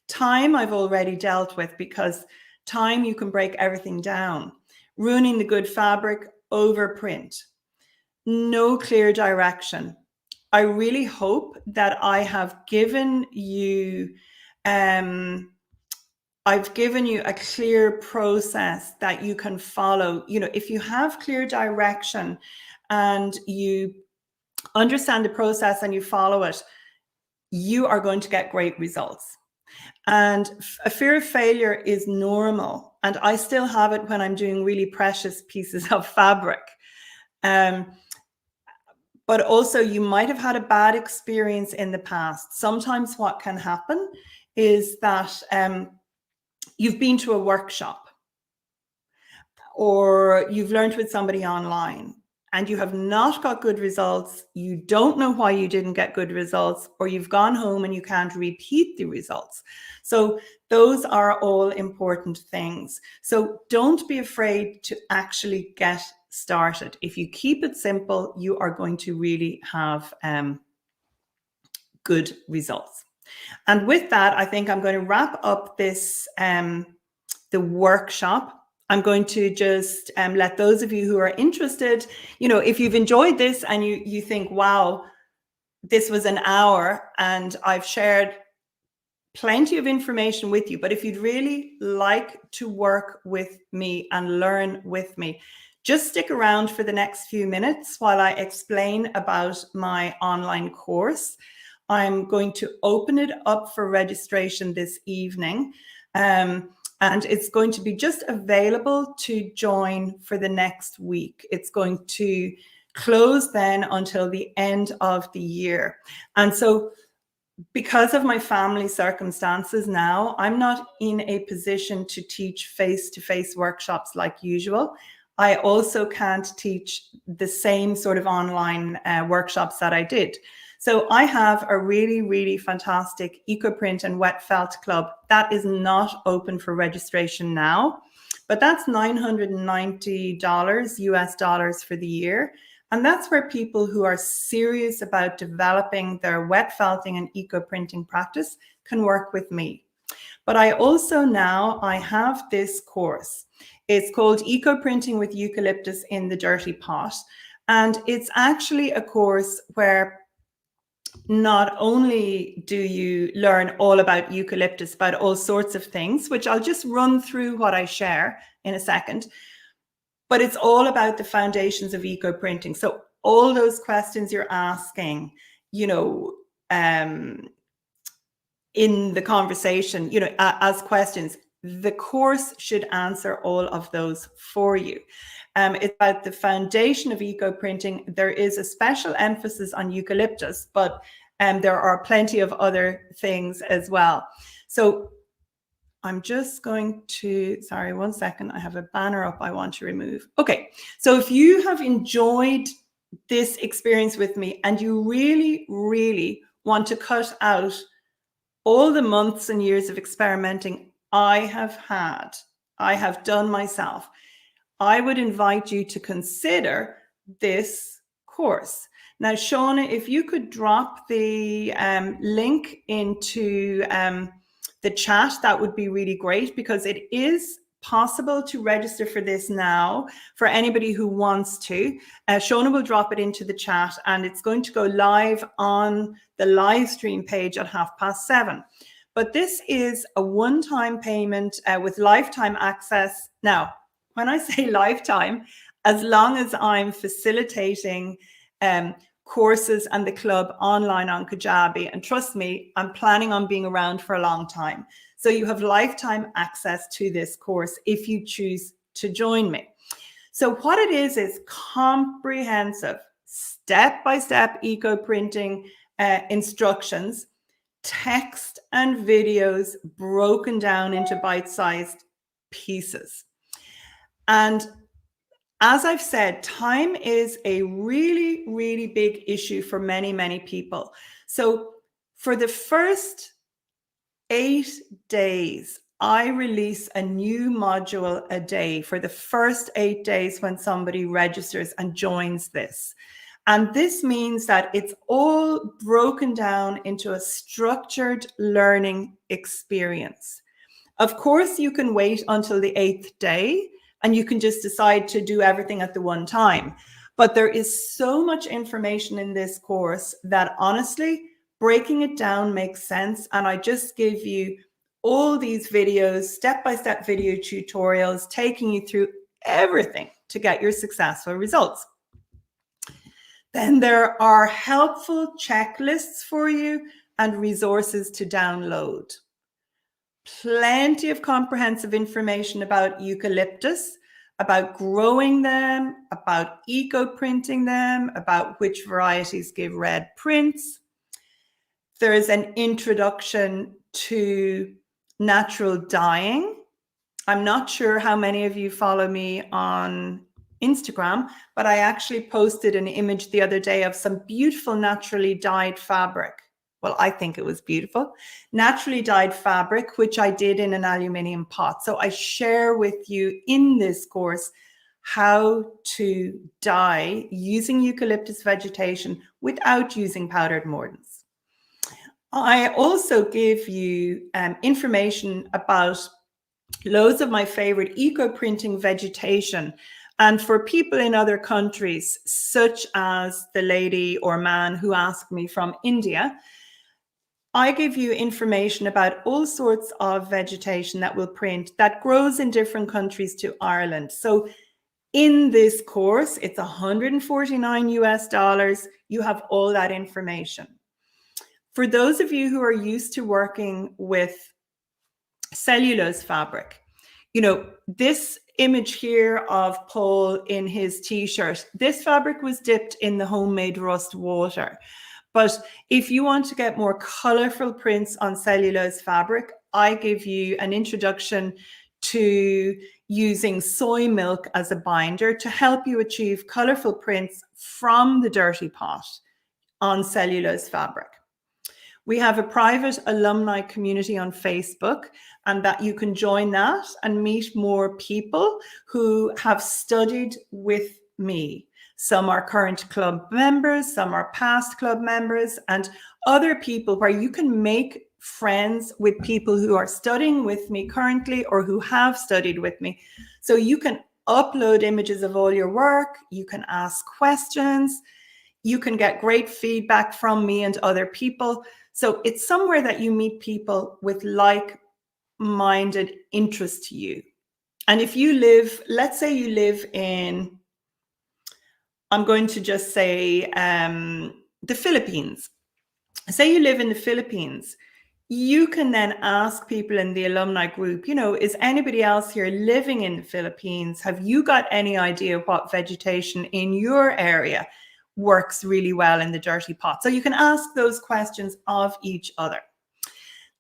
Time I've already dealt with, because time you can break everything down. Ruining the good fabric, overprint. No clear direction. I really hope that I have given you a clear process that you can follow. If you have clear direction and you understand the process and you follow it, you are going to get great results. And a fear of failure is normal. And I still have it when I'm doing really precious pieces of fabric. But also you might have had a bad experience in the past. Sometimes what can happen is that you've been to a workshop or you've learned with somebody online and you have not got good results. You don't know why you didn't get good results, or you've gone home and you can't repeat the results. So those are all important things. So don't be afraid to actually get started. If you keep it simple, you are going to really have good results. And with that, I think I'm going to wrap up this, the workshop. I'm going to just let those of you who are interested, if you've enjoyed this and you think, wow, this was an hour and I've shared plenty of information with you, but if you'd really like to work with me and learn with me, just stick around for the next few minutes while I explain about my online course. I'm going to open it up for registration this evening. And it's going to be just available to join for the next week. It's going to close then until the end of the year. And so because of my family circumstances now, I'm not in a position to teach face-to-face workshops like usual. I also can't teach the same sort of online workshops that I did. So I have a really, really fantastic EcoPrint and Wet Felt Club that is not open for registration now, but that's $990 US dollars for the year. And that's where people who are serious about developing their wet felting and eco-printing practice can work with me. But I have this course. It's called Eco-Printing with Eucalyptus in the Dirty Pot. And it's actually a course where not only do you learn all about eucalyptus, but all sorts of things, which I'll just run through what I share in a second. But it's all about the foundations of eco-printing. So all those questions you're asking, in the conversation, as questions, the course should answer all of those for you. It's about the foundation of eco-printing. There is a special emphasis on eucalyptus, but And there are plenty of other things as well. So I'm just going to, sorry, 1 second. I have a banner up I want to remove. Okay, so if you have enjoyed this experience with me and you really, really want to cut out all the months and years of experimenting I have done myself, I would invite you to consider this course. Now, Shauna, if you could drop the link into the chat, that would be really great, because it is possible to register for this now for anybody who wants to. Shauna will drop it into the chat, and it's going to go live on the live stream page at 7:30. But this is a one-time payment with lifetime access. Now, when I say lifetime, as long as I'm facilitating courses and the club online on Kajabi, and trust me, I'm planning on being around for a long time. So you have lifetime access to this course if you choose to join me. So what it is comprehensive, step-by-step eco-printing instructions, text and videos broken down into bite-sized pieces. And as I've said, time is a really, really big issue for many, many people. So for the first 8 days, I release a new module a day for the first 8 days when somebody registers and joins this. And this means that it's all broken down into a structured learning experience. Of course, you can wait until the 8th day and you can just decide to do everything at the one time. But there is so much information in this course that honestly, breaking it down makes sense. And I just give you all these videos, step-by-step video tutorials, taking you through everything to get your successful results. Then there are helpful checklists for you and resources to download. Plenty of comprehensive information about eucalyptus, about growing them, about eco-printing them, about which varieties give red prints. There is an introduction to natural dyeing. I'm not sure how many of you follow me on Instagram, but I actually posted an image the other day of some beautiful naturally dyed fabric. Well, I think it was beautiful. Naturally dyed fabric, which I did in an aluminium pot. So I share with you in this course how to dye using eucalyptus vegetation without using powdered mordants. I also give you information about loads of my favorite eco-printing vegetation. And for people in other countries, such as the lady or man who asked me from India, I give you information about all sorts of vegetation that will print that grows in different countries to Ireland. So in this course, it's $149 US. You have all that information. For those of you who are used to working with cellulose fabric, you know, this image here of Paul in his t-shirt, this fabric was dipped in the homemade rust water. But if you want to get more colorful prints on cellulose fabric, I give you an introduction to using soy milk as a binder to help you achieve colorful prints from the dirty pot on cellulose fabric. We have a private alumni community on Facebook, and that you can join that and meet more people who have studied with me. Some are current club members, some are past club members, and other people where you can make friends with people who are studying with me currently or who have studied with me. So you can upload images of all your work, you can ask questions, you can get great feedback from me and other people. So it's somewhere that you meet people with like-minded interest to you. And if you live, let's say you live in, I'm going to just say the Philippines. Say you live in the Philippines, you can then ask people in the alumni group, you know, is anybody else here living in the Philippines? Have you got any idea what vegetation in your area works really well in the dirty pot. So you can ask those questions of each other.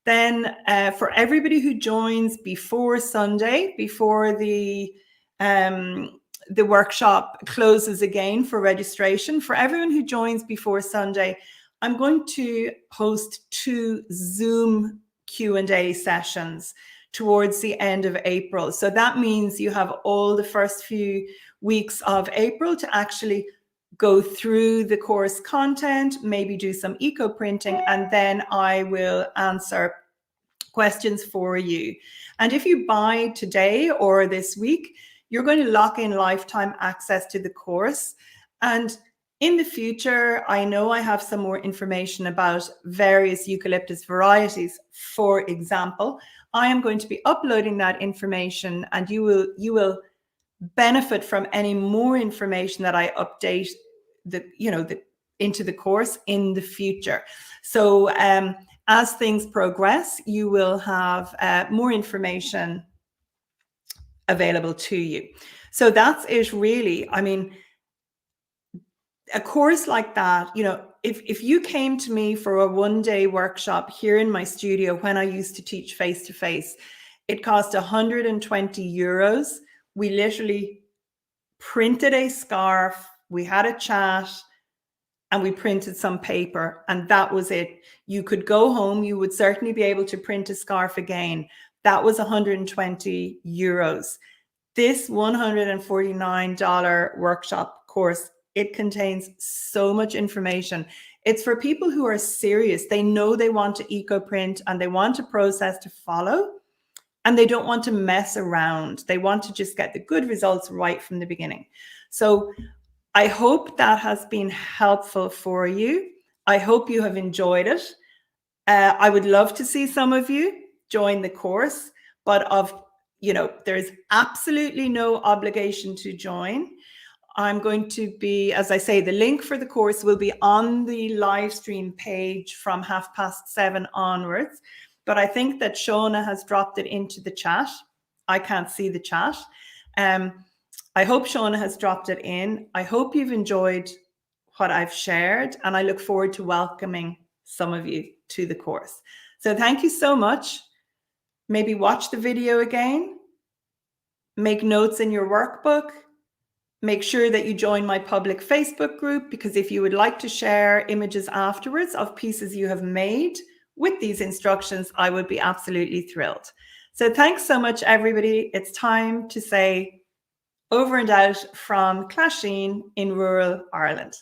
Then for everybody who joins before Sunday, before the workshop closes again for registration, for everyone who joins before Sunday, I'm going to host 2 Zoom Q&A sessions towards the end of April. So that means you have all the first few weeks of April to actually go through the course content, maybe do some eco printing, and then I will answer questions for you. And if you buy today or this week, you're going to lock in lifetime access to the course. And in the future, I know I have some more information about various eucalyptus varieties. For example, I am going to be uploading that information, and you will benefit from any more information that I update into the course in the future. So as things progress, you will have more information available to you. So that's it, really. I mean, a course like that, if you came to me for a one-day workshop here in my studio when I used to teach face-to-face, it cost 120 euros. We literally printed a scarf, we had a chat, and we printed some paper, and that was it. You could go home, you would certainly be able to print a scarf again. That was 120 euros. This $149 workshop course, it contains so much information. It's for people who are serious. They know they want to eco print and they want a process to follow, and they don't want to mess around. They want to just get the good results right from the beginning. So I hope that has been helpful for you. I hope you have enjoyed it. I would love to see some of you join the course, but there's absolutely no obligation to join. I'm going to be, as I say, the link for the course will be on the live stream page from 7:30 onwards. But I think that Shauna has dropped it into the chat. I can't see the chat. I hope Shauna has dropped it in. I hope you've enjoyed what I've shared, and I look forward to welcoming some of you to the course. So thank you so much. Maybe watch the video again, make notes in your workbook, make sure that you join my public Facebook group, because if you would like to share images afterwards of pieces you have made with these instructions, I would be absolutely thrilled. So thanks so much, everybody. It's time to say over and out from Clasheen in rural Ireland.